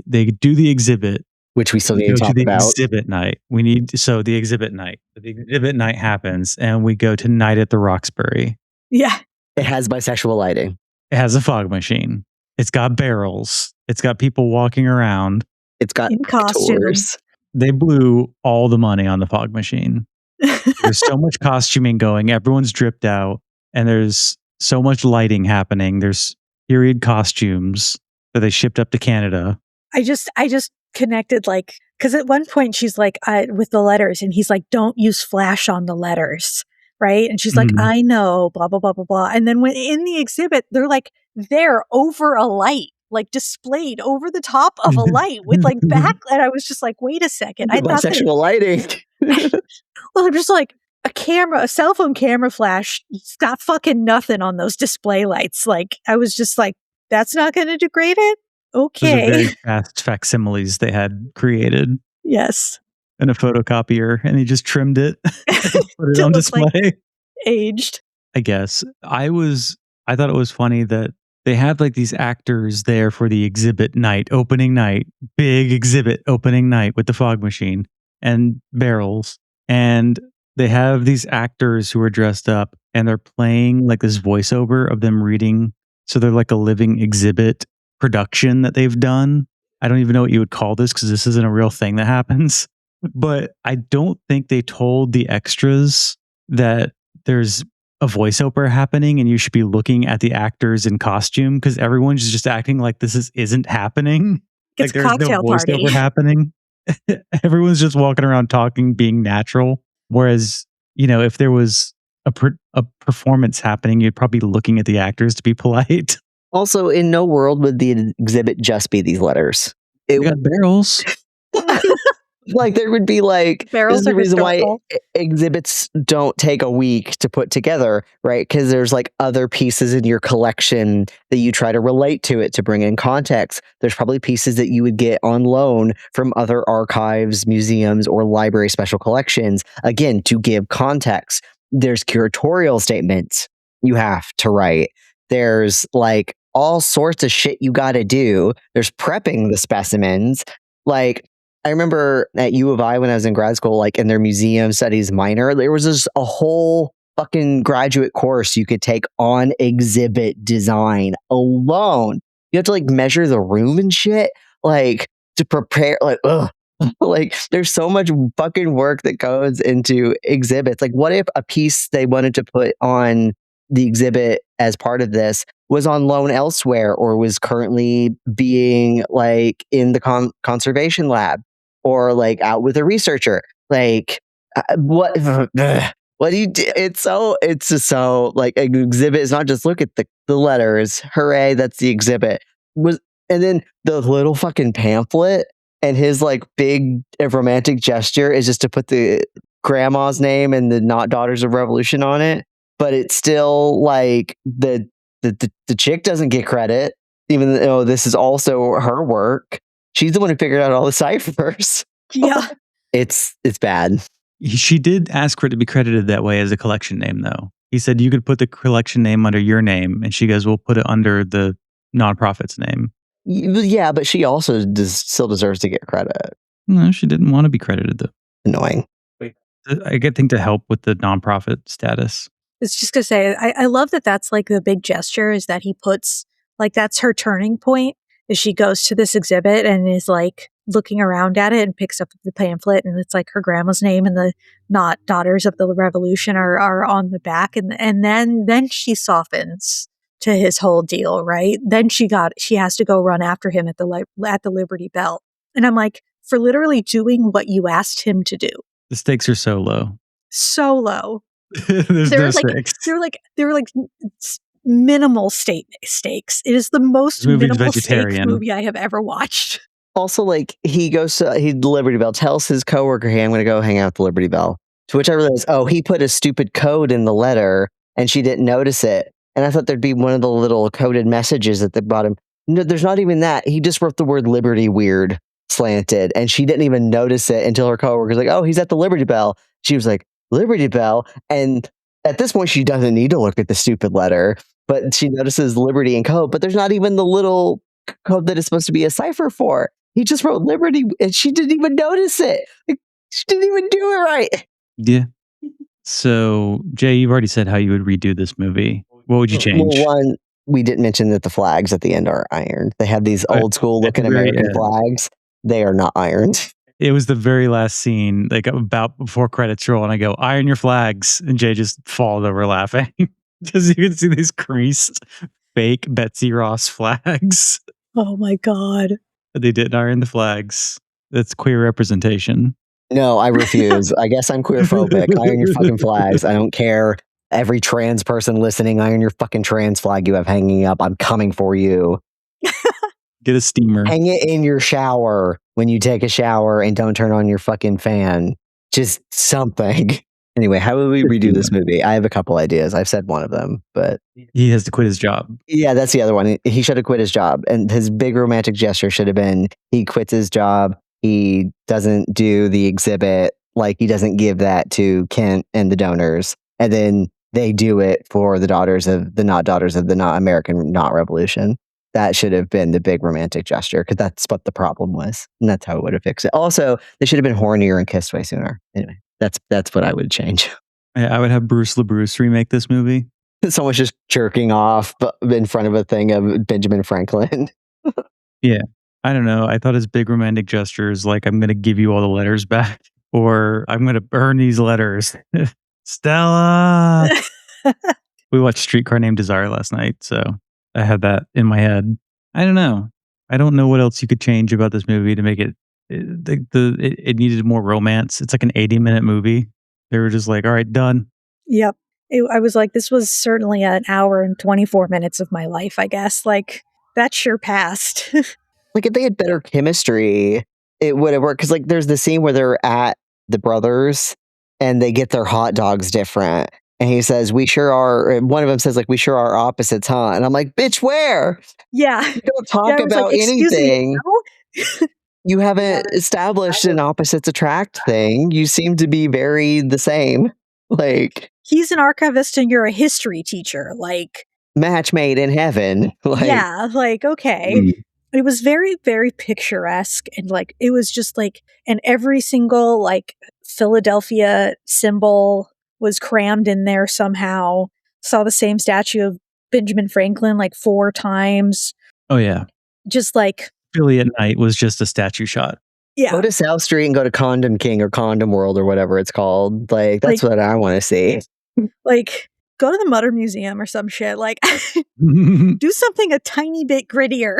they do the exhibit, which we still need to talk about. Exhibit night. The exhibit night. The exhibit night happens, and we go to Night at the Roxbury. Yeah. It has bisexual lighting. It has a fog machine. It's got barrels. It's got people walking around. It's got in costumes. They blew all the money on the fog machine. There's so much costuming going. Everyone's dripped out, and there's so much lighting happening. There's period costumes that they shipped up to Canada. I just connected because at one point she's with the letters, and he's like, don't use flash on the letters, right? And she's like, I know, blah blah blah blah blah. And then when in the exhibit, they're over a light, displayed over the top of a light with back. And I was just like, wait a second, I thought bisexual lighting. Well, I'm just a cell phone camera flash. It's got fucking nothing on those display lights. I was just that's not going to degrade it. Okay. Those are very fast facsimiles they had created. Yes. In a photocopier, and he just trimmed it, put it on display. Aged. I guess. I thought it was funny that they had these actors there for the exhibit night, opening night, big exhibit opening night with the fog machine and barrels. And they have these actors who are dressed up, and they're playing this voiceover of them reading. So they're a living exhibit production that they've done. I don't even know what you would call this, because this isn't a real thing that happens. But I don't think they told the extras that there's a voiceover happening and you should be looking at the actors in costume, because everyone's just acting like this isn't happening. It's there's cocktail no voiceover party happening. Everyone's just walking around talking, being natural. Whereas, if there was a performance happening, you'd probably be looking at the actors to be polite. Also, in no world would the exhibit just be these letters. It got barrels. Like there would be like this is Barrels the are reason why historical. exhibits don't take a week to put together, right? Because there's like other pieces in your collection that you try to relate to it to bring in context. There's probably pieces that you would get on loan from other archives, museums, or library special collections, again, to give context. There's curatorial statements you have to write. There's like all sorts of shit you got to do. There's prepping the specimens. Like, I remember at U of I when I was in grad school, like in their museum studies minor, there was just a whole fucking graduate course you could take on exhibit design alone. You have to like measure the room and shit, like to prepare, like, ugh. Like there's so much fucking work that goes into exhibits. Like, what if a piece they wanted to put on the exhibit as part of this was on loan elsewhere or was currently being like in the conservation lab or like out with a researcher? Like, what? What do you do? It's just so like an exhibit is not just look at the letters. Hooray, that's the exhibit. And then the little fucking pamphlet and his like big romantic gesture is just to put the grandma's name and the not Daughters of Revolution on it. But it's still like the chick doesn't get credit, even though this is also her work. She's the one who figured out all the ciphers. Yeah. It's bad. She did ask for it to be credited that way as a collection name, though. He said you could put the collection name under your name, and she goes, "We'll put it under the nonprofit's name." Yeah, but she also still deserves to get credit. No, she didn't want to be credited, though. Annoying. I think to help with the nonprofit status. It's just gonna say, I love that that's like the big gesture is that he puts, like, that's her turning point is she goes to this exhibit and is like looking around at it and picks up the pamphlet and it's like her grandma's name and the not Daughters of the Revolution are on the back. And then she softens to his whole deal, right? Then she has to go run after him at the Liberty Bell. And I'm like, for literally doing what you asked him to do. The stakes are so low. So low. There's no stakes. They were like minimal stakes. It is the most minimal stakes movie I have ever watched. Also, like he goes to the Liberty Bell, tells his coworker, "Hey, I'm going to go hang out at the Liberty Bell." To which I realized, oh, he put a stupid code in the letter, and she didn't notice it. And I thought there'd be one of the little coded messages at the bottom. No, there's not even that. He just wrote the word Liberty weird slanted, and she didn't even notice it until her coworker's like, "Oh, he's at the Liberty Bell." She was like, "Liberty Bell," and at this point, she doesn't need to look at the stupid letter, but she notices Liberty and code. But there's not even the little code that is supposed to be a cipher for. He just wrote Liberty, and she didn't even notice it. Like, she didn't even do it right. Yeah. So, Jay, you've already said how you would redo this movie. What would you change? Well, one, we didn't mention that the flags at the end are ironed. They have these old school looking American flags. They are not ironed. It was the very last scene, like about before credits roll, and I go, "Iron your flags," and Jay just falls over laughing because you can see these creased, fake Betsy Ross flags. Oh my god! They didn't iron the flags. That's queer representation. No, I refuse. I guess I'm queerphobic. Iron your fucking flags. I don't care. Every trans person listening, iron your fucking trans flag you have hanging up. I'm coming for you. Get a steamer. Hang it in your shower when you take a shower and don't turn on your fucking fan. Just something. Anyway, how would we redo this movie? I have a couple ideas. I've said one of them, but he has to quit his job. Yeah, that's the other one. He should have quit his job. And his big romantic gesture should have been he quits his job. He doesn't do the exhibit. Like, he doesn't give that to Kent and the donors. And then they do it for the Daughters of the not American not Revolution. That should have been the big romantic gesture because that's what the problem was. And that's how it would have fixed it. Also, they should have been hornier and kissed way sooner. Anyway, that's what I would change. I would have Bruce LaBruce remake this movie. Someone's just jerking off in front of a thing of Benjamin Franklin. Yeah. I don't know. I thought his big romantic gesture is like, "I'm going to give you all the letters back," or "I'm going to burn these letters." Stella! We watched Streetcar Named Desire last night, so I had that in my head. I don't know. I don't know what else you could change about this movie to make it. It needed more romance. It's like an 80-minute movie. They were just like, "All right, done." Yep. I was like, this was certainly an hour and 24 minutes of my life, I guess. Like, that sure passed. Like, if they had better chemistry, it would have worked because like there's the scene where they're at the brothers and they get their hot dogs different. And he says, we sure are. And one of them says, like, we sure are opposites, huh? And I'm like, bitch, where? Yeah. You don't talk Yeah, I was about like, excuse me, anything. no? You haven't established an opposites attract thing. You seem to be very the same. Like, He's an archivist and you're a history teacher. Like, match made in heaven. Like, yeah, like, okay. Mm. It was very, very picturesque. And like, it was just like, and every single like Philadelphia symbol was crammed in there somehow. Saw the same statue of Benjamin Franklin like 4 times. Oh yeah, Just like, Philly at night was just a statue shot. yeah. go to South Street and go to Condom King or Condom World or whatever it's called. Like, that's what I want to see. Like, go to the Mutter Museum or some shit. Like, do something a tiny bit grittier.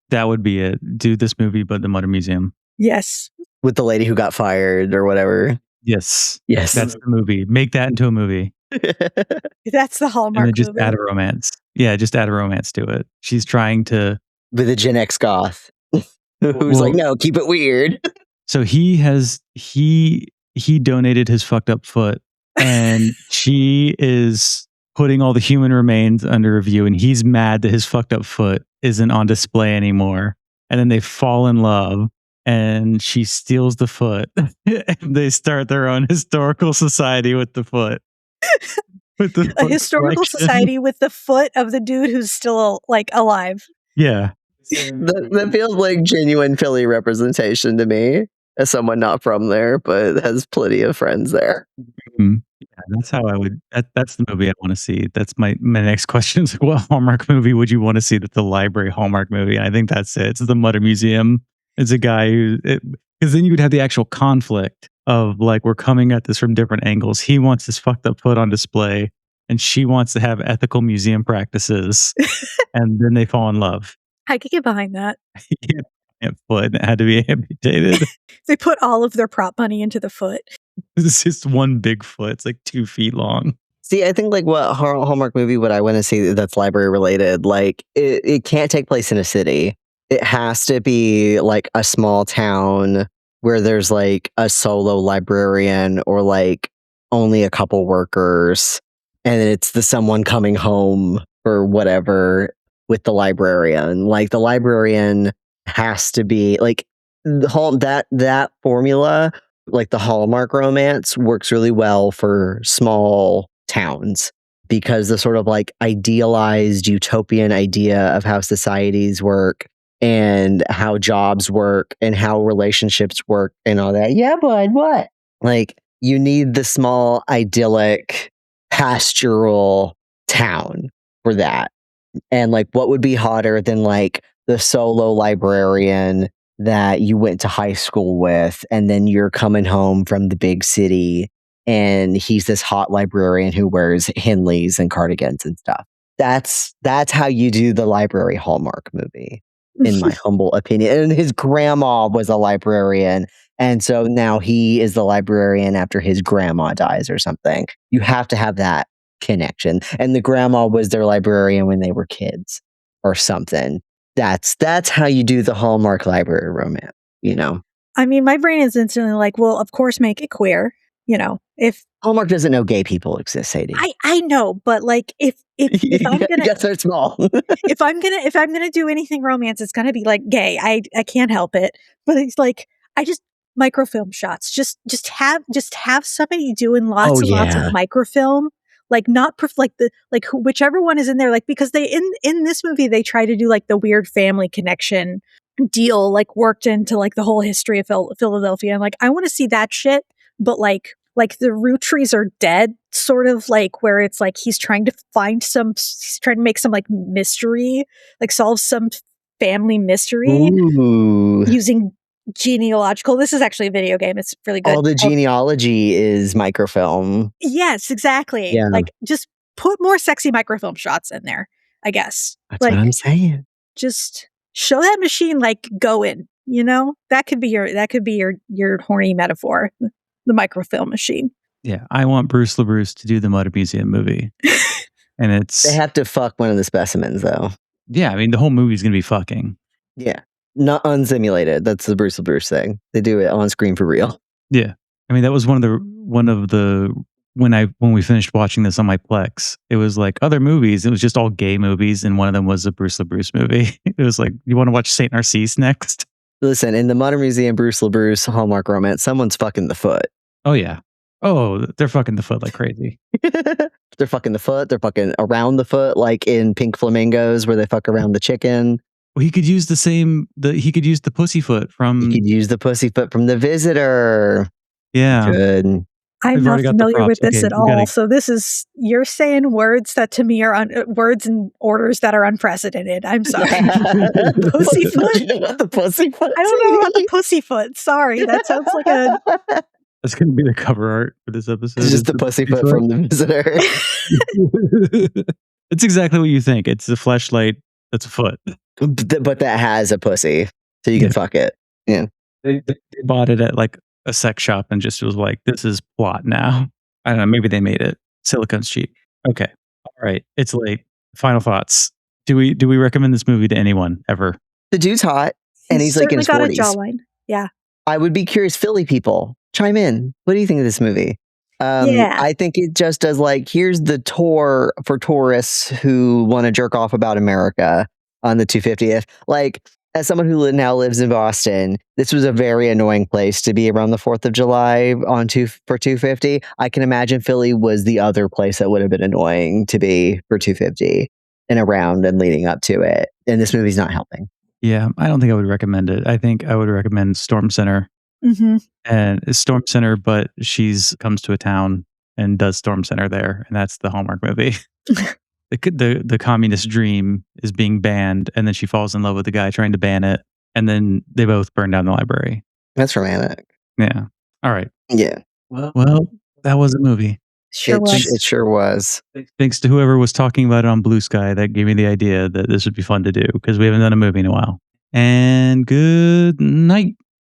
That would be it. Do this movie, but the Mütter Museum. Yes. With the lady who got fired or whatever. Yes. Yes. That's the movie. Make that into a movie. That's the And Hallmark then just movie. add a romance. Yeah, just add a romance to it. She's trying to... With a Gen X goth. Who's like, no, keep it weird. So he donated his fucked up foot, and she is putting all the human remains under review, and he's mad that his fucked up foot isn't on display anymore. And then they fall in love, and she steals the foot. And they start their own historical society with the foot. With the A historical society with the foot of the dude who's still like alive. Yeah. That feels like genuine Philly representation to me, as someone not from there, but has plenty of friends there. Mm-hmm. Yeah, that's how I would. That's the movie I want to see. That's my next question. Is like, what Hallmark movie would you want to see? That's the library Hallmark movie. And I think that's it. It's the Mütter Museum. It's a guy who, because then you would have the actual conflict of like, we're coming at this from different angles. He wants his fucked up foot on display, and she wants to have ethical museum practices, and then they fall in love. I could get behind that. Foot and it had to be amputated. They put all of their prop money into the foot. It's just one big foot. It's like 2 feet long. See, I think like what Hallmark movie would I want to see that's library related? Like it can't take place in a city. It has to be like a small town where there's like a solo librarian or like only a couple workers, and it's the someone coming home or whatever with the librarian. Like the librarian has to be like that formula, like the Hallmark romance works really well for small towns because the sort of like idealized utopian idea of how societies work and how jobs work and how relationships work and all that. Yeah, bud, what? Like you need the small idyllic pastoral town for that. And like what would be hotter than like the solo librarian that you went to high school with, and then you're coming home from the big city, and he's this hot librarian who wears Henleys and cardigans and stuff. That's how you do the library Hallmark movie, in my humble opinion. And his grandma was a librarian, and so now he is the librarian after his grandma dies or something. You have to have that connection. And the grandma was their librarian when they were kids or something. That's how you do the Hallmark library romance, you know? I mean, my brain is instantly like, well, of course, make it queer. You know, if Hallmark doesn't know gay people exist, Sadie. I know, but like if I'm gonna yes, they're small. if I'm gonna do anything romance, it's gonna be like gay. I can't help it. But it's like I just microfilm shots. Just have somebody doing lots and lots of microfilm. Like not whichever one is in there, like because they in this movie they try to do like the weird family connection deal, like worked into like the whole history of Philadelphia. And like I want to see that shit, but like the root trees are dead, sort of like where it's like he's trying to make some like mystery, like solve some family mystery. Ooh. Using genealogical. This is actually a video game. It's really good. All the genealogy is microfilm. Yes, exactly. Yeah. Like just put more sexy microfilm shots in there, I guess. That's like, what I'm saying. Just show that machine like going, you know? That could be your horny metaphor, the microfilm machine. Yeah, I want Bruce LaBruce to do the Mütter Museum movie. And they have to fuck one of the specimens though. Yeah, I mean the whole movie's going to be fucking. Yeah. not unsimulated. That's the Bruce LaBruce thing. They do it on screen for real. Yeah. I mean, that was one of the when we finished watching this on my Plex, it was like other movies. It was just all gay movies, and one of them was a Bruce LaBruce movie. It was like, you want to watch Saint Narcisse next? Listen, in the Mütter Museum, Bruce LaBruce Hallmark romance, someone's fucking the foot. Oh yeah. Oh, they're fucking the foot like crazy. They're fucking the foot. They're fucking around the foot, like in Pink Flamingos, where they fuck around the chicken. Well, he could use he could use the pussyfoot from. He could use the pussyfoot from The Visitor. Yeah. Good. I'm We've not already got the familiar with props. this Okay, at we gotta- all. So you're saying words that to me are words and orders that are unprecedented. I'm sorry. Pussyfoot? The pussyfoot. I don't know about the pussyfoot. Sorry, that sounds like a. That's going to be the cover art for this episode. It's just the pussyfoot from The Visitor. It's exactly what you think. It's a fleshlight that's a foot. But that has a pussy, so you can fuck it. Yeah. They bought it at like a sex shop and just was like, this is plot now. I don't know. Maybe they made it. Silicone's cheap. Okay. All right. It's late. Final thoughts. Do we recommend this movie to anyone ever? The dude's hot, and he's like in his 40s. Got a jawline. Yeah. I would be curious, Philly people, chime in. What do you think of this movie? Yeah. I think it just does like, here's the tour for tourists who want to jerk off about America on the 250th. Like, as someone who now lives in Boston, this was a very annoying place to be around the 4th of July for 250. I can imagine Philly was the other place that would have been annoying to be for 250 and around and leading up to it. And this movie's not helping. Yeah. I don't think I would recommend it. I think I would recommend Storm Center. Mm-hmm. And it's Storm Center, but she's comes to a town and does Storm Center there. And that's the Hallmark movie. The communist dream is being banned, and then she falls in love with the guy trying to ban it, and then they both burn down the library. That's romantic. Yeah. All right. Yeah. Well, that was a movie. It sure was. Thanks to whoever was talking about it on Blue Sky that gave me the idea that this would be fun to do, because we haven't done a movie in a while. And good night.